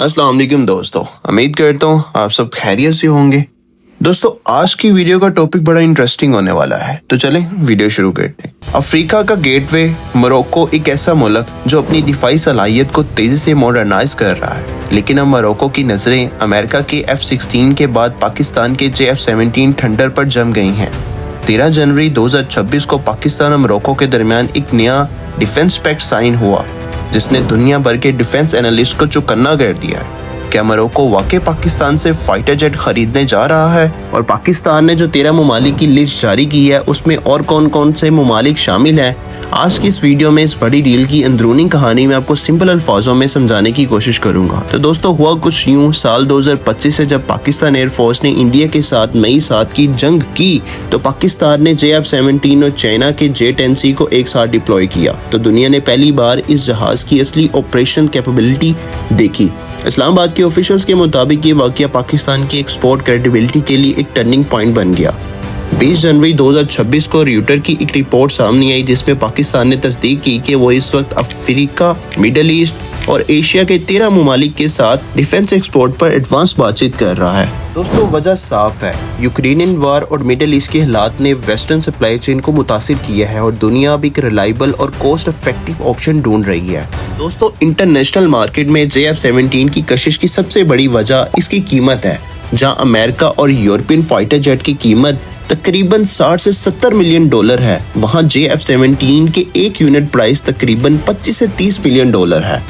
अस्सलाम वालेकुम दोस्तों, उम्मीद करता हूँ आप सब खैरियत से होंगे। दोस्तों आज की वीडियो का टॉपिक बड़ा इंटरेस्टिंग होने वाला है, तो चलें वीडियो शुरू करते हैं। अफ्रीका का गेटवे मोरक्को एक ऐसा मुल्क जो अपनी दिफाई सलाहियत को तेजी से मॉडर्नाइज कर रहा है, लेकिन अब मोरक्को की नजरें अमेरिका के F-16 के बाद पाकिस्तान के J-F-17 थंडर पर जम गई हैं। 13 जनवरी 2026 को पाकिस्तान और मोरक्को के दरमियान एक नया डिफेंस पैक्ट साइन हुआ, जिसने दुनिया भर के डिफेंस एनालिस्ट को चौकन्ना कर दिया है। क्या मोरक्को वाकई पाकिस्तान से फाइटर जेट खरीदने जा रहा है? और पाकिस्तान ने जो 13 ममालिक की लिस्ट जारी की है, उसमें और कौन कौन से ममालिक शामिल हैं? आज की इस वीडियो में इस बड़ी डील की अंदरूनी कहानी में आपको सिंपल अल्फाजों में समझाने की कोशिश करूंगा। तो दोस्तों हुआ कुछ यूं, साल 2025 से जब पाकिस्तान एयरफोर्स ने इंडिया के साथ मई 7 की जंग की, तो पाकिस्तान ने J-F-17 और चाइना के J-10C को एक साथ डिप्लॉय किया। तो दुनिया ने पहली बार इस जहाज की असली ऑपरेशन कैपेबिलिटी देखी। इस्लामाबाद के ऑफिशियल्स के मुताबिक ये वाकया पाकिस्तान की एक्सपोर्ट क्रेडिबिलिटी के लिए एक टर्निंग पॉइंट बन गया। 20 जनवरी 2026 को रॉयटर्स की एक रिपोर्ट सामने आई, जिसमें पाकिस्तान ने तस्दीक की कि वो इस वक्त अफ्रीका, मिडल ईस्ट और एशिया के 13 ममालिक के साथ डिफेंस एक्सपोर्ट पर एडवांस बातचीत कर रहा है। दोस्तों वजह साफ है, यूक्रेनियन वार और मिडल ईस्ट के हालात ने वेस्टर्न सप्लाई चेन को मुतासिर किया है और दुनिया अब एक रिलायबल और कॉस्ट इफेक्टिव ऑप्शन ढूंढ रही है। दोस्तों इंटरनेशनल मार्केट में J-F-17 की कशिश की सबसे बड़ी वजह इसकी कीमत है। जहां अमेरिका और यूरोपियन फाइटर जेट की कीमत तकरीबन 60 से 70 मिलियन डॉलर है, वहां J-F-17 के एक यूनिट प्राइस तकरीबन 25 से 30 मिलियन डॉलर है।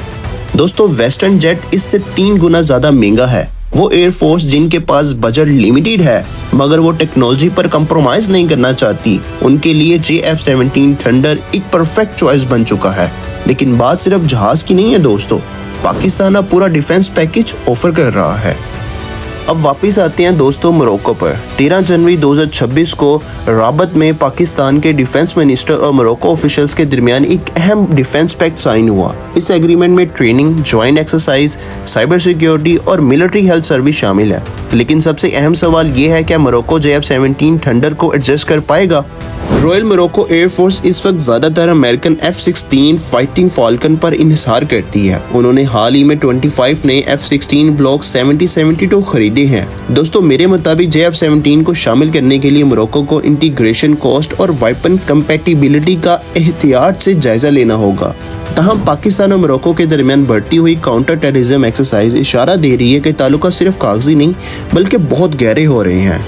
दोस्तों वेस्टर्न जेट इससे 3 गुना ज्यादा महंगा है। वो एयरफोर्स जिनके पास बजट लिमिटेड है मगर वो टेक्नोलॉजी पर कंप्रोमाइज नहीं करना चाहती, उनके लिए J-F-17 थंडर एक परफेक्ट चॉइस बन चुका है। लेकिन बात सिर्फ जहाज की नहीं है दोस्तों, पाकिस्तान अब पूरा डिफेंस पैकेज ऑफर कर रहा है। अब वापस आते हैं दोस्तों मोरक्को पर। 13 जनवरी 2026 को राबत में पाकिस्तान के डिफेंस मिनिस्टर और मोरक्को ऑफिशियल्स के दरमियान एक अहम डिफेंस पैक्ट साइन हुआ। इस एग्रीमेंट में training, joint exercise, cyber security और मिलिट्री हेल्थ सर्विस शामिल है। लेकिन सबसे अहम सवाल ये है, क्या मोरक्को J-F-17 थंडर को एडजस्ट कर पाएगा? रॉयल मोरक्को एयरफोर्स इस वक्त ज्यादातर अमेरिकन F-16 फाइटिंग फाल्कन पर इन्हिसार करती है। उन्होंने हाल ही में 25 नए F-16 ब्लॉक 70-72 खरीदे हैं। दोस्तों मेरे मुताबिक J-F-17 को शामिल करने के लिए मोरक्को को इंटीग्रेशन कॉस्ट और वेपन कंपैटिबिलिटी का एहतियात से जायजा लेना होगा। तहम पाकिस्तान और मोरक्को के दरमियान बढ़ती हुई काउंटर टेररिज्म एक्सरसाइज इशारा दे रही है कि ताल्लुकात सिर्फ कागजी नहीं बल्कि बहुत गहरे हो रहे हैं।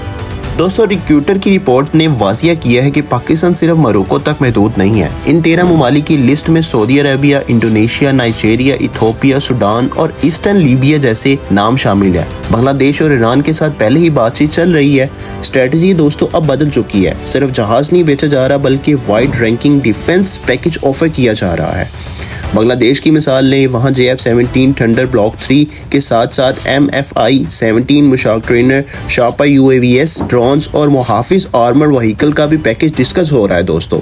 दोस्तों रिक्रूटर की रिपोर्ट ने वाजिया किया है कि पाकिस्तान सिर्फ मोरक्को तक महदूद नहीं है। इन 13 ममालिक की लिस्ट में Saudi Arabia, Indonesia, Nigeria, Ethiopia, Sudan और ईस्टर्न लीबिया जैसे नाम शामिल है। बांग्लादेश और ईरान के साथ पहले ही बातचीत चल रही है। स्ट्रेटजी दोस्तों अब बदल चुकी है, सिर्फ जहाज नहीं बेचा जा रहा बल्कि wide ranking defence package offer किया जा रहा है। बांग्लादेश की मिसाल लें, वहाँ J-F-17 थंडर ब्लॉक 3 के साथ साथ MFI-17 मुशाक trainer, Shapa UAVs, drones और मुहाफिज आर्मर व्हीकल का भी पैकेज डिस्कस हो रहा है। दोस्तों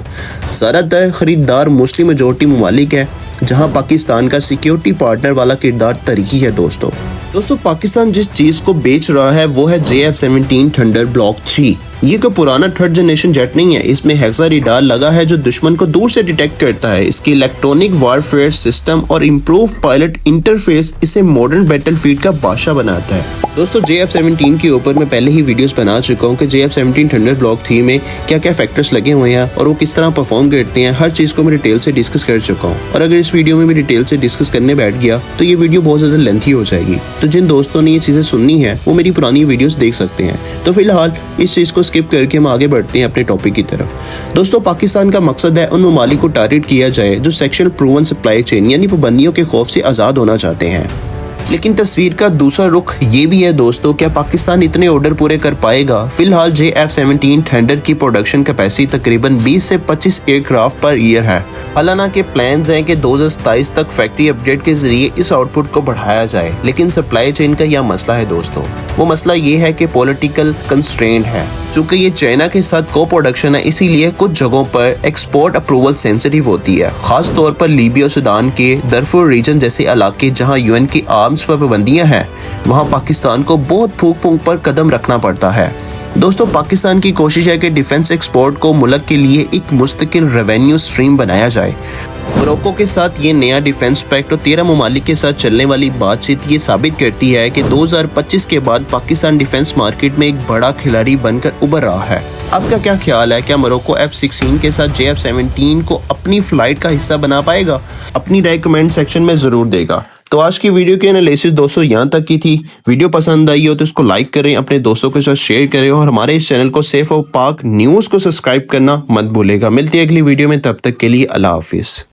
ज़्यादातर खरीदार मुस्लिम मेजॉरिटी ममालिक है, जहां पाकिस्तान का सिक्योरिटी पार्टनर वाला किरदार तरीकी है। दोस्तों पाकिस्तान जिस चीज़ को बेच रहा है वो है J-F-17 थंडर ब्लॉक 3। ये कोई पुराना थर्ड जनरेशन जेट नहीं है, इसमें हेक्सा रेडार लगा है जो दुश्मन को दूर से डिटेक्ट करता है। इसके इलेक्ट्रॉनिक वारफेयर सिस्टम और इम्प्रूव पायलट इंटरफेस इसे मॉडर्न बैटलफील्ड का बादशाह बनाता है। दोस्तों J-F-17 के ऊपर मैं पहले ही वीडियोस बना चुका हूँ कि J-F-17 थंडर ब्लॉक 3 में क्या क्या फैक्टर्स लगे हुए हैं और वो किस तरह परफॉर्म करते हैं। हर चीज़ को मैं डिटेल से डिस्कस कर चुका हूँ, और अगर इस वीडियो में मैं डिटेल से डिस्कस करने बैठ गया तो ये वीडियो बहुत ज़्यादा लेंथी हो जाएगी। तो जिन दोस्तों ने ये चीज़ें सुननी है वो मेरी पुरानी वीडियोस देख सकते हैं। तो फिलहाल इस चीज़ को स्किप करके हम आगे बढ़ते हैं अपने टॉपिक की तरफ। दोस्तों पाकिस्तान का मकसद है उन ममालिक को टारगेट किया जाए जो सेक्शुअल प्रूवन सप्लाई चेन यानी पाबंदियों के खौफ से आज़ाद होना चाहते हैं। लेकिन तस्वीर का दूसरा रुख ये भी है दोस्तों, क्या पाकिस्तान इतने ऑर्डर पूरे कर पाएगा? फिलहाल J-F-17 थंडर की प्रोडक्शन कैपेसिटी तकरीबन 20 से 25 एयरक्राफ्ट पर ईयर है। हालांकि प्लान्स हैं कि 2027 तक फैक्ट्री अपडेट के जरिए इस आउटपुट को बढ़ाया जाए, लेकिन सप्लाई चेन का यह मसला है दोस्तों। वो मसला ये है कि पॉलिटिकल कंस्ट्रेंट है। चूंकि ये चाइना के साथ को प्रोडक्शन है, इसीलिए कुछ जगहों पर एक्सपोर्ट अप्रूवल सेंसिटिव होती है, खास तौर पर लीबिया और सूडान के दरफुर रीजन जैसे इलाके जहां यूएन की आर्म्स पर पाबंदियां हैं। वहां पाकिस्तान को बहुत फूंक फूंक पर कदम रखना पड़ता है। दोस्तों पाकिस्तान की कोशिश है कि डिफेंस एक्सपोर्ट को मुल्क के लिए एक मुस्तकिल रेवेन्यू स्ट्रीम बनाया जाए। मोरक्को के साथ ये नया डिफेंस पैक्ट और 13 ममालिक के साथ चलने वाली बातचीत ये साबित करती है कि 2025 के बाद पाकिस्तान डिफेंस मार्केट में एक बड़ा खिलाड़ी बनकर उभर रहा है। आपका क्या ख्याल है, क्या मोरक्को F-16 के साथ JF-17 को अपनी फ्लाइट का हिस्सा बना पाएगा? अपनी राय कमेंट सेक्शन में जरूर देगा। तो आज की वीडियो की एनालिसिस दोस्तों यहाँ तक की थी। वीडियो पसंद आई हो तो इसको लाइक करें, अपने दोस्तों के साथ शेयर करें और हमारे इस चैनल को सेफ और पाक न्यूज़ को सब्सक्राइब करना मत भूलेगा। मिलती है अगली वीडियो में, तब तक के लिए अल्लाह हाफिज।